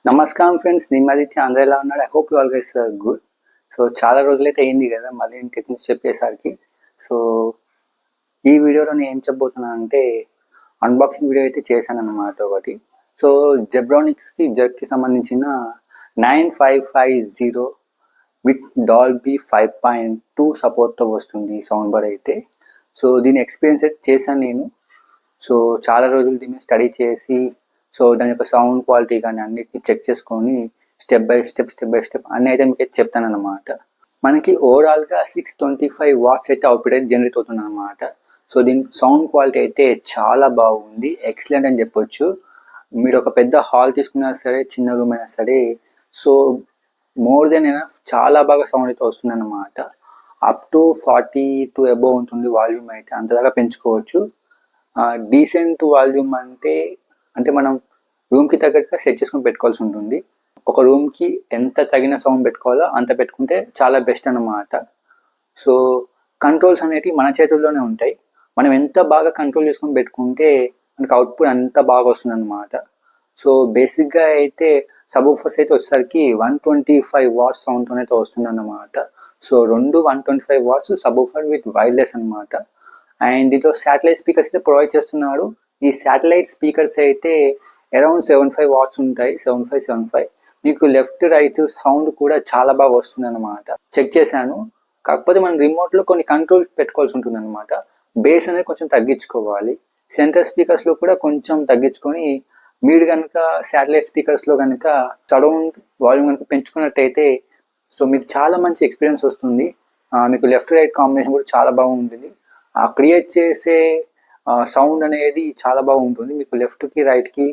నమస్కారం ఫ్రెండ్స్, నేను ఆదిత్య. అందరూ ఎలా ఉన్నాడు? I hope you all guys are good. So చాలా రోజులైతే అయింది కదా మళ్ళీ టెక్నిక్స్ చెప్పేసరికి. సో ఈ వీడియోలో నేను ఏం చెప్పబోతున్నాను అంటే అన్బాక్సింగ్ వీడియో అయితే చేశాను అనమాట ఒకటి. సో జెబ్రానిక్స్కి సంబంధించిన 9550 విత్ డాల్బీ 5.2 సపోర్ట్తో వస్తుంది సౌండ్ బార్ అయితే. సో దీని ఎక్స్పీరియన్స్ అయితే చేశాను నేను. సో చాలా రోజులు దీన్ని స్టడీ చేసి సో దాని యొక్క సౌండ్ క్వాలిటీ కానీ అన్నిటిని చెక్ చేసుకొని స్టెప్ బై స్టెప్ అన్నీ అయితే మీకు చెప్తాను అనమాట. మనకి ఓవరాల్గా 625 వాట్స్ అయితే అవుట్పుట్ అయితే జనరేట్ అవుతుంది అనమాట. సో దీని సౌండ్ క్వాలిటీ అయితే చాలా బాగుంది, ఎక్సలెంట్ అని చెప్పొచ్చు. మీరు ఒక పెద్ద హాల్ తీసుకున్నా సరే, చిన్న రూమ్ అయినా సరే, సో మోర్ దెన్ ఎనఫ్ చాలా బాగా సౌండ్ అయితే వస్తుంది అనమాట. అప్ టు 42 అబోవ్ ఉంటుంది వాల్యూమ్ అయితే, అంతదాకా పెంచుకోవచ్చు. డీసెంట్ వాల్యూమ్ అంటే మనం రూమ్కి తగ్గట్టుగా సెట్ చేసుకొని పెట్టుకోవాల్సి ఉంటుంది. ఒక రూమ్కి ఎంత తగిన సౌండ్ పెట్టుకోవాలో అంత పెట్టుకుంటే చాలా బెస్ట్ అన్నమాట. సో కంట్రోల్స్ అనేవి మన చేతుల్లోనే ఉంటాయి. మనం ఎంత బాగా కంట్రోల్ చేసుకొని పెట్టుకుంటే మనకు అవుట్పుట్ అంత బాగా వస్తుంది అన్నమాట. సో బేసిక్గా అయితే సబ్-వూఫర్స్ అయితే వచ్చేసరికి 125 వాట్స్ సౌండ్తో అయితే వస్తుంది అన్నమాట. So 125 watts subwoofer with wireless అనమాట. అండ్ దీంట్లో శాటిలైట్ స్పీకర్స్ అయితే ప్రొవైడ్ చేస్తున్నాడు. ఈ శాటిలైట్ స్పీకర్స్ అయితే అరౌండ్ 75 వాట్స్ ఉంటాయి, 75 మీకు లెఫ్ట్ రైట్ సౌండ్ కూడా చాలా బాగా వస్తుంది అనమాట. చెక్ చేశాను. కాకపోతే మనం రిమోట్లో కొన్ని కంట్రోల్ పెట్టుకోవాల్సి ఉంటుంది అనమాట. బేస్ అనేది కొంచెం తగ్గించుకోవాలి. సెంటర్ స్పీకర్స్లో కూడా కొంచెం తగ్గించుకొని మీరు కనుక శాటిలైట్ స్పీకర్స్లో కనుక సరౌండ్ వాల్యూమ్ కనుక పెంచుకున్నట్టయితే సో మీకు చాలా మంచి ఎక్స్పీరియన్స్ వస్తుంది. మీకు లెఫ్ట్ రైట్ కాంబినేషన్ కూడా చాలా బాగుంటుంది. క్రియేట్ చేసే సౌండ్ అనేది చాలా బాగుంటుంది. మీకు లెఫ్ట్కి రైట్కి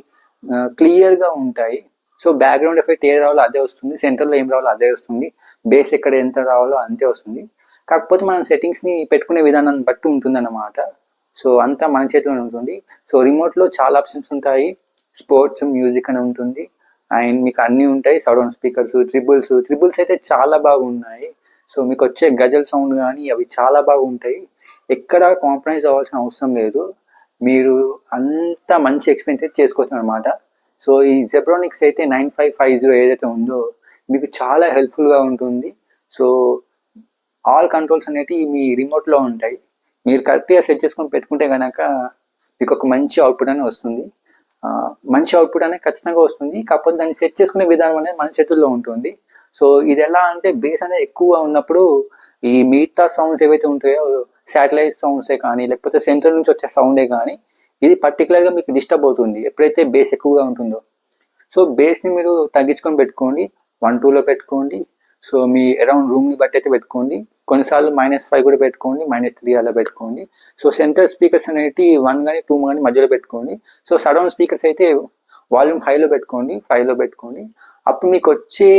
క్లియర్గా ఉంటాయి. సో బ్యాక్గ్రౌండ్ ఎఫెక్ట్ ఏది రావాలో అదే వస్తుంది, సెంటర్లో ఏం రావాలో అదే వస్తుంది, బేస్ ఎక్కడ ఎంత రావాలో అంతే వస్తుంది. కాకపోతే మనం సెట్టింగ్స్ని పెట్టుకునే విధానాన్ని బట్టి ఉంటుందన్నమాట. సో అంతా మన చేతిలోనే ఉంటుంది. సో రిమోట్లో చాలా ఆప్షన్స్ ఉంటాయి. స్పోర్ట్స్, మ్యూజిక్ అని ఉంటుంది. అండ్ మీకు అన్నీ ఉంటాయి. సరౌండ్ స్పీకర్స్, ట్రిబుల్స్ అయితే చాలా బాగున్నాయి. సో మీకు వచ్చే గజల్ సౌండ్ కానీ అవి చాలా బాగుంటాయి. ఎక్కడ కాంప్రమైజ్ అవ్వాల్సిన అవసరం లేదు. మీరు అంత మంచి ఎక్స్పీరియన్స్ చేసుకోవచ్చు అనమాట. సో ఈ జెబ్రానిక్స్ అయితే 9550 ఏదైతే ఉందో మీకు చాలా హెల్ప్ఫుల్గా ఉంటుంది. సో ఆల్ కంట్రోల్స్ అనేవి మీ రిమోట్లో ఉంటాయి. మీరు కరెక్ట్గా సెట్ చేసుకొని పెట్టుకుంటే కనుక మీకు ఒక మంచి అవుట్పుట్ అనేది వస్తుంది. మంచి అవుట్పుట్ అనేది ఖచ్చితంగా వస్తుంది. కాకపోతే దాన్ని సెట్ చేసుకునే విధానం అనేది మన చేతుల్లో ఉంటుంది. సో ఇది ఎలా అంటే బేస్ అనేది ఎక్కువగా ఉన్నప్పుడు ఈ మిగతా సౌండ్స్ ఏవైతే ఉంటాయో శాటిలైట్ సౌండ్సే కానీ లేకపోతే సెంటర్ నుంచి వచ్చే సౌండే కానీ ఇది పర్టికులర్గా మీకు డిస్టర్బ్ అవుతుంది ఎప్పుడైతే బేస్ ఎక్కువగా ఉంటుందో. సో బేస్ని మీరు తగ్గించుకొని పెట్టుకోండి, 1-2లో పెట్టుకోండి. సో మీ అరౌండ్ రూమ్ని బట్టి అయితే పెట్టుకోండి. కొన్నిసార్లు -5 కూడా పెట్టుకోండి, -3 అలా పెట్టుకోండి. సో సెంటర్ స్పీకర్స్ అనేవి 1 కానీ 2 కానీ మధ్యలో పెట్టుకోండి. సో సరౌండ్ స్పీకర్స్ అయితే వాల్యూమ్ హైలో పెట్టుకోండి, 5లో పెట్టుకోండి. అప్పుడు మీకు వచ్చే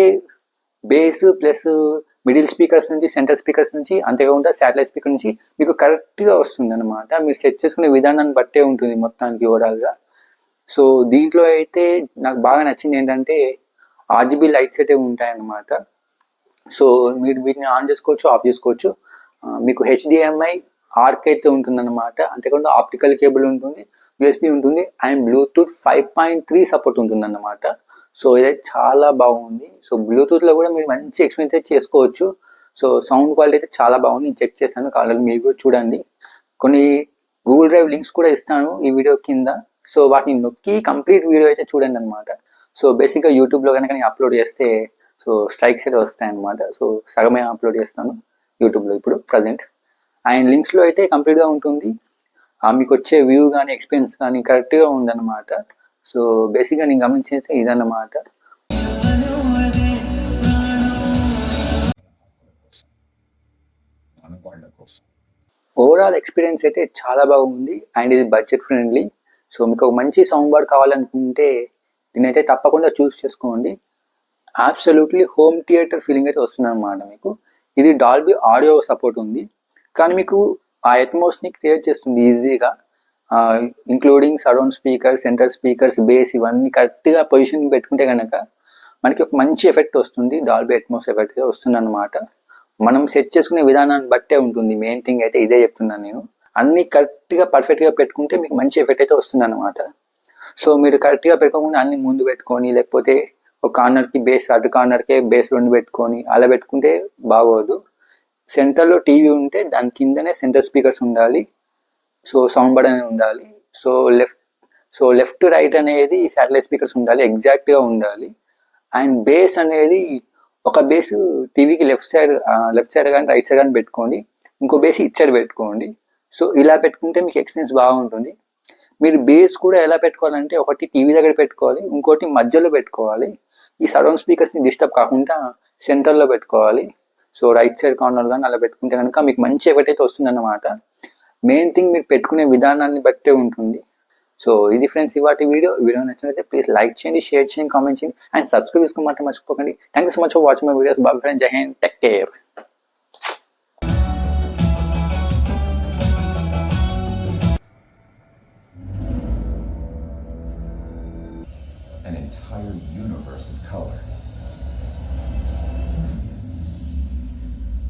బేస్ ప్లస్ మిడిల్ స్పీకర్స్ నుంచి, సెంటర్ స్పీకర్స్ నుంచి, అంతేకాకుండా శాటిలైట్ స్పీకర్ నుంచి మీకు కరెక్ట్గా వస్తుంది అనమాట. మీరు సెట్ చేసుకునే విధానాన్ని బట్టే ఉంటుంది మొత్తానికి ఓవరాల్గా. సో దీంట్లో అయితే నాకు బాగా నచ్చింది ఏంటంటే RGB లైట్స్ అయితే ఉంటాయన్నమాట. సో మీరు వీటిని ఆన్ చేసుకోవచ్చు, ఆఫ్ చేసుకోవచ్చు. మీకు HDMI ఆర్క్ అయితే ఉంటుందన్నమాట. అంతేకాకుండా ఆప్టికల్ కేబుల్ ఉంటుంది, USB ఉంటుంది అండ్ బ్లూటూత్ 5.3 సపోర్ట్ ఉంటుందన్నమాట. సో ఇదైతే చాలా బాగుంది. సో బ్లూటూత్లో కూడా మీరు మంచి ఎక్స్పీరియన్స్ అయితే చేసుకోవచ్చు. సో సౌండ్ క్వాలిటీ అయితే చాలా బాగుంది. నేను చెక్ చేశాను, కావాలి మీరు కూడా చూడండి. కొన్ని గూగుల్ డ్రైవ్ లింక్స్ కూడా ఇస్తాను ఈ వీడియో కింద. సో వాటిని నొక్కి కంప్లీట్ వీడియో అయితే చూడండి అనమాట. సో బేసిక్గా యూట్యూబ్లో కనుక నేను అప్లోడ్ చేస్తే సో స్ట్రైక్స్ అయితే వస్తాయన్నమాట. సో సగమే అప్లోడ్ చేస్తాను యూట్యూబ్లో ఇప్పుడు ప్రజెంట్. అండ్ లింక్స్లో అయితే కంప్లీట్గా ఉంటుంది. మీకు వచ్చే వ్యూ కానీ ఎక్స్పీరియన్స్ కానీ కరెక్ట్గా ఉందన్నమాట. సో బేసిక్గా నేను గమనించేది ఇదన్నమాట. ఓవరాల్ ఎక్స్పీరియన్స్ అయితే చాలా బాగుంది అండ్ ఇది బడ్జెట్ ఫ్రెండ్లీ. సో మీకు ఒక మంచి సౌండ్ బార్ కావాలనుకుంటే దీని అయితే తప్పకుండా చూస్ చేసుకోండి. అబ్సల్యూట్లీ హోమ్ థియేటర్ ఫీలింగ్ అయితే వస్తుంది అనమాట మీకు. ఇది డాల్బీ ఆడియో సపోర్ట్ ఉంది కానీ మీకు ఆ అట్మాస్ఫియర్ని క్రియేట్ చేస్తుంది ఈజీగా. Including surround speakers, centre speakers, base ఇవన్నీ కరెక్ట్గా పొజిషన్ పెట్టుకుంటే కనుక మనకి ఒక మంచి ఎఫెక్ట్ వస్తుంది. డాల్బీ అట్మాస్ ఎఫెక్ట్గా వస్తుంది అనమాట. మనం సెట్ చేసుకునే విధానాన్ని బట్టే ఉంటుంది. మెయిన్ థింగ్ అయితే ఇదే చెప్తున్నాను నేను. అన్నీ కరెక్ట్గా పర్ఫెక్ట్గా పెట్టుకుంటే మీకు మంచి ఎఫెక్ట్ అయితే వస్తుంది అనమాట. సో మీరు కరెక్ట్గా పెట్టుకోకుండా అన్ని ముందు పెట్టుకొని లేకపోతే ఒక కార్నర్కి బేస్ అటు కార్నర్కే బేస్ 2 పెట్టుకొని అలా పెట్టుకుంటే బాగోదు. సెంటర్లో టీవీ ఉంటే దాని కిందనే సెంటర్ స్పీకర్స్ ఉండాలి. సో సౌండ్ బార్ అనేది ఉండాలి. సో లెఫ్ట్ రైట్ అనేది శాటిలైట్ స్పీకర్స్ ఉండాలి, ఎగ్జాక్ట్గా ఉండాలి. అండ్ బేస్ అనేది ఒక బేస్ టీవీకి లెఫ్ట్ సైడ్ కానీ రైట్ సైడ్ కానీ పెట్టుకోండి, ఇంకో బేస్ ఇటు సైడ్ పెట్టుకోండి. సో ఇలా పెట్టుకుంటే మీకు ఎక్స్పీరియన్స్ బాగుంటుంది. మీరు బేస్ కూడా ఎలా పెట్టుకోవాలంటే ఒకటి టీవీ దగ్గర పెట్టుకోవాలి, ఇంకోటి మధ్యలో పెట్టుకోవాలి. ఈ సరౌండ్ స్పీకర్స్ని డిస్టర్బ్ కాకుండా సెంటర్లో పెట్టుకోవాలి. సో రైట్ సైడ్ కార్నర్ కానీ అలా పెట్టుకుంటే కనుక మీకు మంచి ఎఫెక్ట్ అయితే వస్తుందన్నమాట. మెయిన్ థింగ్ మీరు పెట్టుకునే విధానాన్ని బట్టే ఉంటుంది. సో ఇది ఫ్రెండ్స్ ఇవాటి వీడియో నచ్చినట్లయితే ప్లీజ్ లైక్ చేయండి, షేర్ చేయండి, కామెంట్ చేయండి అండ్ సబ్స్క్రైబ్ చేసుకోమంటే మర్చిపోకండి. Thank you so much for watching my videos. Bye friends, Jai Hind, take care. An entire universe of color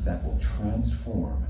that will transform